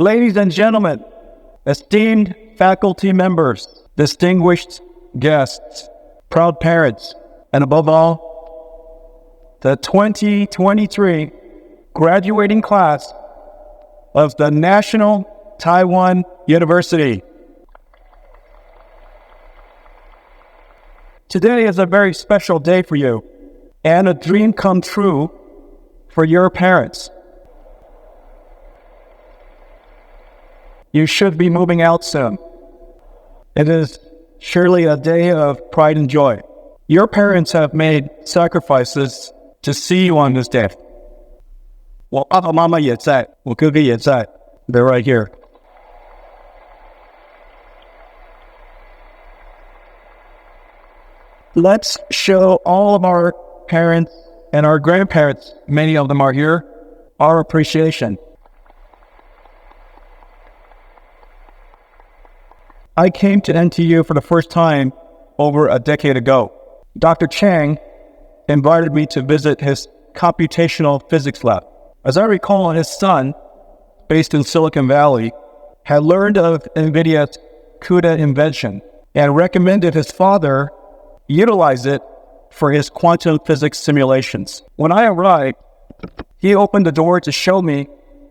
Ladies and gentlemen, esteemed faculty members, distinguished guests, proud parents, and above all, the 2023 graduating class of the National Taiwan University. Today is a very special day for you and a dream come true for your parents. You should be moving out soon. It is surely a day of pride and joy. Your parents have made sacrifices to see you on this day. 我爸爸妈妈也在，我哥哥也在. They're right here. Let's show all of our parents and our grandparents, many of them are here, our appreciation. I came to NTU for the first time over a decade ago. Dr. Chang invited me to visit his computational physics lab. As I recall, his son, based in Silicon Valley, had learned of Nvidia's CUDA invention and recommended his father utilize it for his quantum physics simulations. When I arrived, he opened the door to show me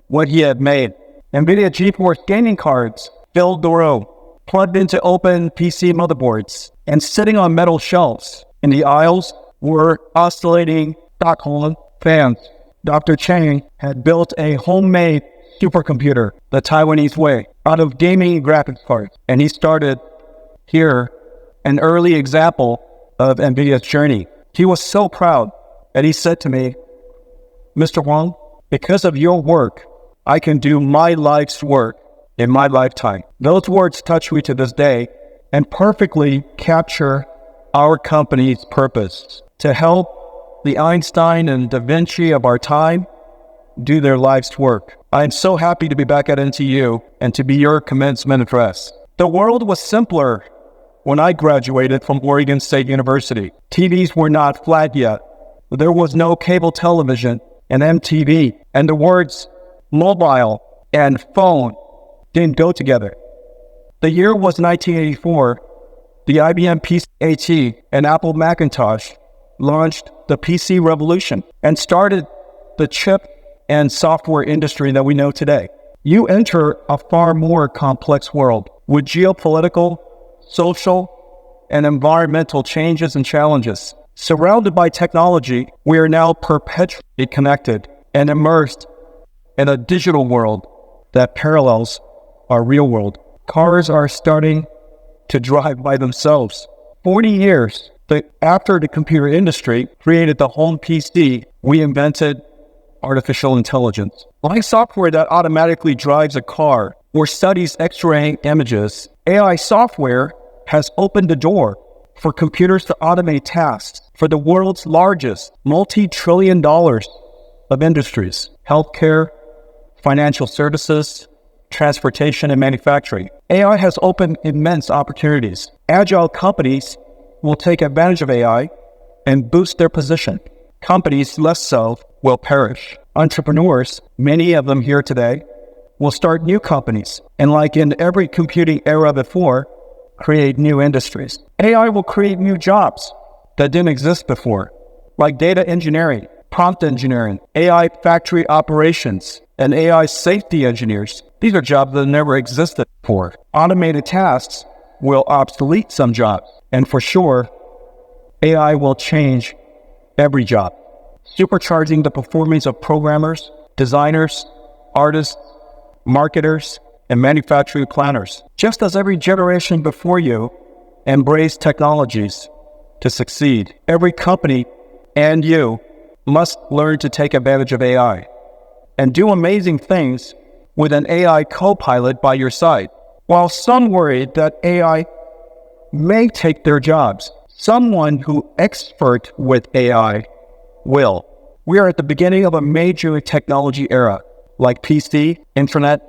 what he had made. Nvidia GeForce gaming cards filled the room, plugged into open PC motherboards, and sitting on metal shelves. In the aisles were oscillating Stockholm fans. Dr. Chang had built a homemade supercomputer, the Taiwanese way, out of gaming graphics cards. And he started here an early example of Nvidia's journey. He was so proud that he said to me, "Mr. Huang, because of your work, I can do my life's work in my lifetime." Those words touch me to this day and perfectly capture our company's purpose to help the Einstein and Da Vinci of our time do their life's work. I am so happy to be back at NTU and to be your commencement address. The world was simpler when I graduated from Oregon State University. TVs were not flat yet. There was no cable television and MTV, and the words mobile and phone didn't go together. The year was 1984. The IBM PC-AT and Apple Macintosh launched the PC revolution and started the chip and software industry that we know today. You enter a far more complex world with geopolitical, social, and environmental changes and challenges. Surrounded by technology, we are now perpetually connected and immersed in a digital world that parallels our real world. Cars are starting to drive by themselves. 40 years after the computer industry created the home PC, we invented artificial intelligence. Like software that automatically drives a car or studies X-ray images, AI software has opened the door for computers to automate tasks for the world's largest multi-trillion dollars of industries: healthcare, financial services, transportation, and manufacturing. AI has opened immense opportunities. Agile companies will take advantage of AI and boost their position. Companies less so will perish. Entrepreneurs, many of them here today, will start new companies, and like in every computing era before, create new industries. AI will create new jobs that didn't exist before, like data engineering, prompt engineering, AI factory operations, and AI safety engineers. These are jobs that never existed before. Automated tasks will obsolete some jobs, and for sure, AI will change every job, supercharging the performance of programmers, designers, artists, marketers, and manufacturing planners. Just as every generation before you embraced technologies to succeed, every company and you must learn to take advantage of AI and do amazing things with an AI co-pilot by your side. While some worried that AI may take their jobs, someone who expert with AI will. We are at the beginning of a major technology era, like PC, internet,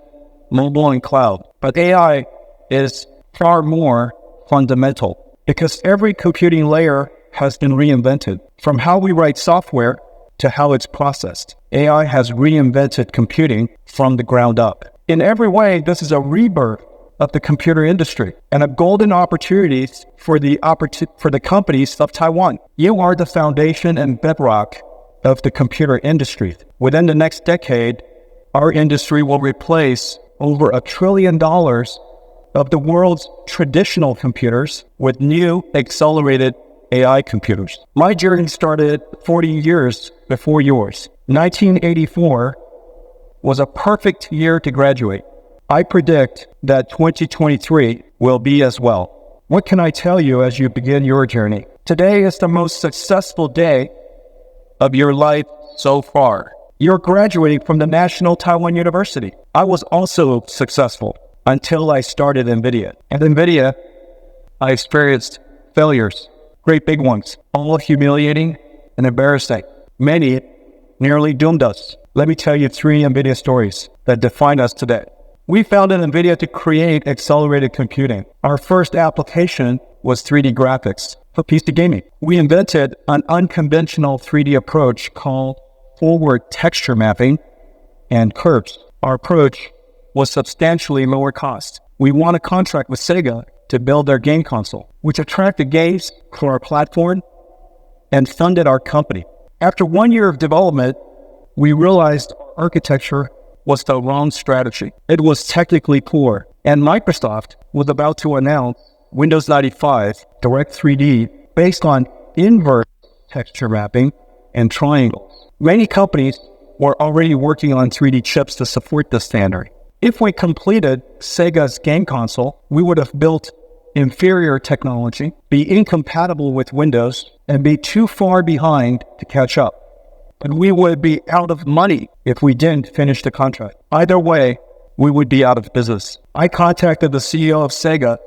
mobile, and cloud. But AI is far more fundamental because every computing layer has been reinvented. From how we write software to how it's processed, AI has reinvented computing from the ground up. In every way, this is a rebirth of the computer industry and a golden opportunity for the companies of Taiwan. You are the foundation and bedrock of the computer industry. Within the next decade, our industry will replace over $1 trillion of the world's traditional computers with new accelerated AI computers. My journey started 40 years before yours. 1984 was a perfect year to graduate. I predict that 2023 will be as well. What can I tell you as you begin your journey? Today is the most successful day of your life so far. You're graduating from the National Taiwan University. I was also successful until I started Nvidia. At Nvidia, I experienced failures, great big ones, all humiliating and embarrassing. Many nearly doomed us. Let me tell you 3 Nvidia stories that define us today. We founded Nvidia to create accelerated computing. Our first application was 3D graphics for PC gaming. We invented an unconventional 3D approach called forward texture mapping and curves. Our approach was substantially lower cost. We won a contract with Sega to build their game console, which attracted games for our platform and funded our company. After 1 year of development, we realized our architecture was the wrong strategy. It was technically poor, and Microsoft was about to announce Windows 95 Direct 3D based on inverse texture mapping and triangles. Many companies were already working on 3D chips to support this standard. If we completed Sega's game console, we would have built inferior technology, be incompatible with Windows, and be too far behind to catch up. But we would be out of money if we didn't finish the contract. Either way, we would be out of business. I contacted the CEO of Sega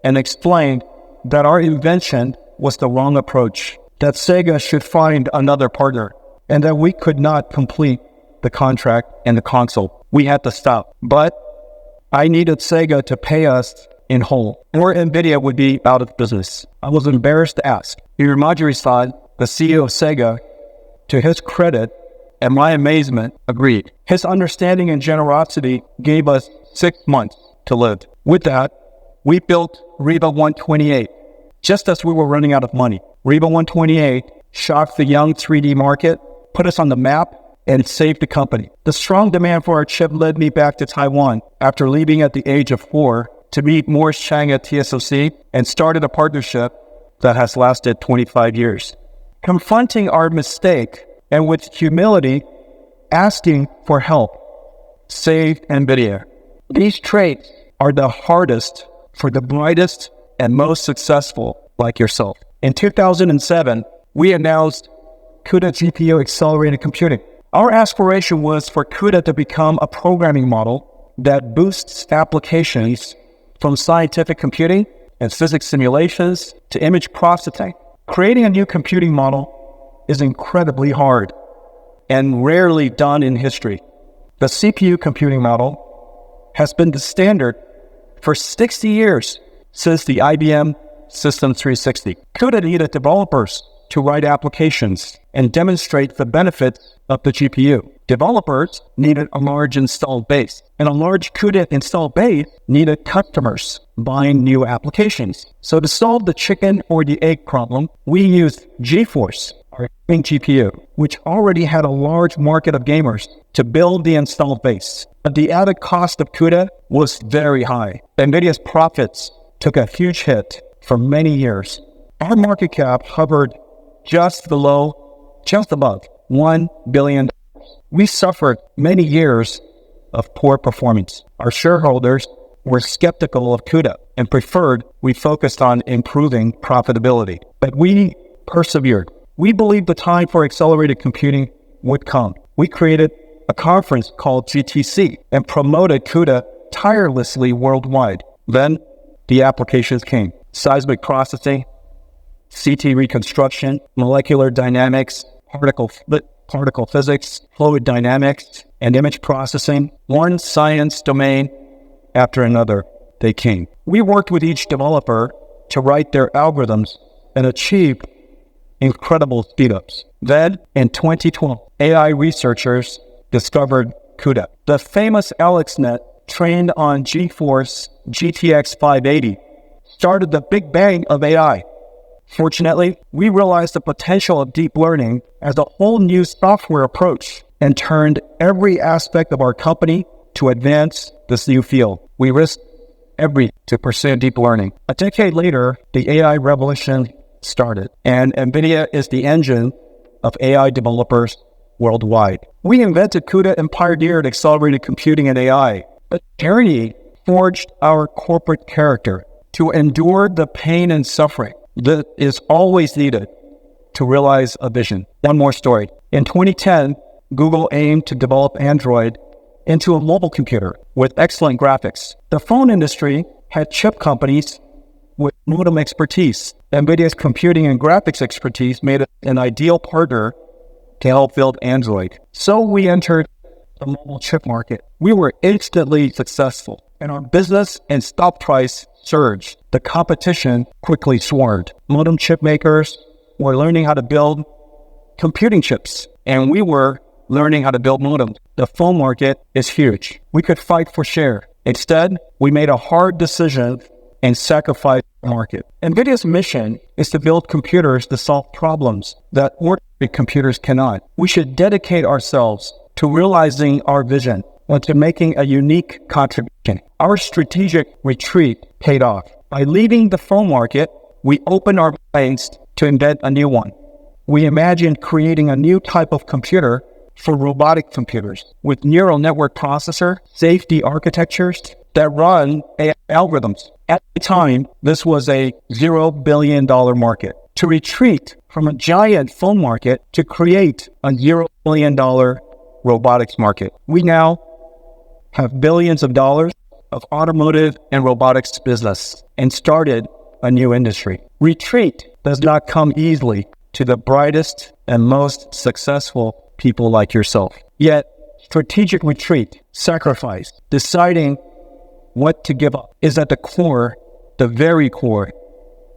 and explained that our invention was the wrong approach, that Sega should find another partner, and that we could not complete the contract and the console. We had to stop. But I needed Sega to pay us in whole, or Nvidia would be out of business. I was embarrassed to ask. Hiromaji-san, the CEO of Sega, to his credit and my amazement, agreed. His understanding and generosity gave us 6 months to live. With that, we built Reba 128, just as we were running out of money. Reba 128 shocked the young 3D market, put us on the map, and saved the company. The strong demand for our chip led me back to Taiwan after leaving at the age of 4 to meet Morris Chang at TSOC and started a partnership that has lasted 25 years. Confronting our mistake and with humility, asking for help saved Nvidia. These traits are the hardest for the brightest and most successful like yourself. In 2007, we announced CUDA GPU accelerated computing. Our aspiration was for CUDA to become a programming model that boosts applications from scientific computing and physics simulations to image processing. Creating a new computing model is incredibly hard and rarely done in history. The CPU computing model has been the standard for 60 years since the IBM System 360. CUDA needed developers to write applications and demonstrate the benefits of the GPU. Developers needed a large installed base, and a large CUDA installed base needed customers buying new applications. So to solve the chicken or the egg problem, we used GeForce, our gaming GPU, which already had a large market of gamers, to build the installed base. But the added cost of CUDA was very high. NVIDIA's profits took a huge hit for many years. Our market cap hovered just above $1 billion. We suffered many years of poor performance. Our shareholders were skeptical of CUDA and preferred we focused on improving profitability. But we persevered. We believed the time for accelerated computing would come. We created a conference called GTC and promoted CUDA tirelessly worldwide. Then the applications came. Seismic processing, CT reconstruction, molecular dynamics, particle physics, fluid dynamics, and image processing. One science domain after another, they came. We worked with each developer to write their algorithms and achieve incredible speedups. Then, in 2012, AI researchers discovered CUDA. The famous AlexNet, trained on GeForce GTX 580, started the big bang of AI. Fortunately, we realized the potential of deep learning as a whole new software approach and turned every aspect of our company to advance this new field. We risked everything to pursue deep learning. A decade later, the AI revolution started, and Nvidia is the engine of AI developers worldwide. We invented CUDA and pioneered accelerated computing and AI. The journey forged our corporate character to endure the pain and suffering that is always needed to realize a vision. One more story. In 2010, Google aimed to develop Android into a mobile computer with excellent graphics. The phone industry had chip companies with modem expertise. Nvidia's computing and graphics expertise made it an ideal partner to help build Android. So we entered the mobile chip market. We were instantly successful, and our business and stock price surged. The competition quickly swarmed. Modem chip makers were learning how to build computing chips, and we were learning how to build modems. The phone market is huge. We could fight for share. Instead, we made a hard decision and sacrificed the market. NVIDIA's mission is to build computers to solve problems that ordinary computers cannot. We should dedicate ourselves to realizing our vision and to making a unique contribution. Our strategic retreat paid off. By leaving the phone market, we opened our minds to invent a new one. We imagined creating a new type of computer for robotic computers with neural network processor, safety architectures that run AI algorithms. At the time, this was a $0 billion market. To retreat from a giant phone market to create a $0 billion robotics market. We now have billions of dollars of automotive and robotics business and started a new industry. Retreat does not come easily to the brightest and most successful people like yourself. Yet, strategic retreat, sacrifice, deciding what to give up is at the core, the very core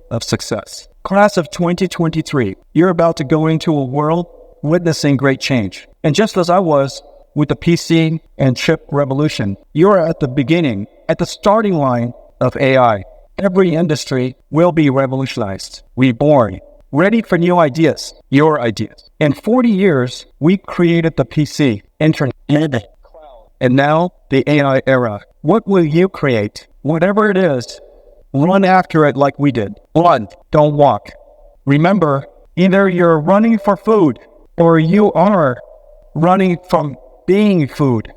of success. Class of 2023, you're about to go into a world witnessing great change. And just as I was with the PC and chip revolution, you're at the beginning, at the starting line of AI. Every industry will be revolutionized, reborn, ready for new ideas, your ideas. In 40 years, we created the PC, internet, cloud, and now the AI era. What will you create? Whatever it is, run after it like we did. Run, don't walk. Remember, either you're running for food or you are running from being food.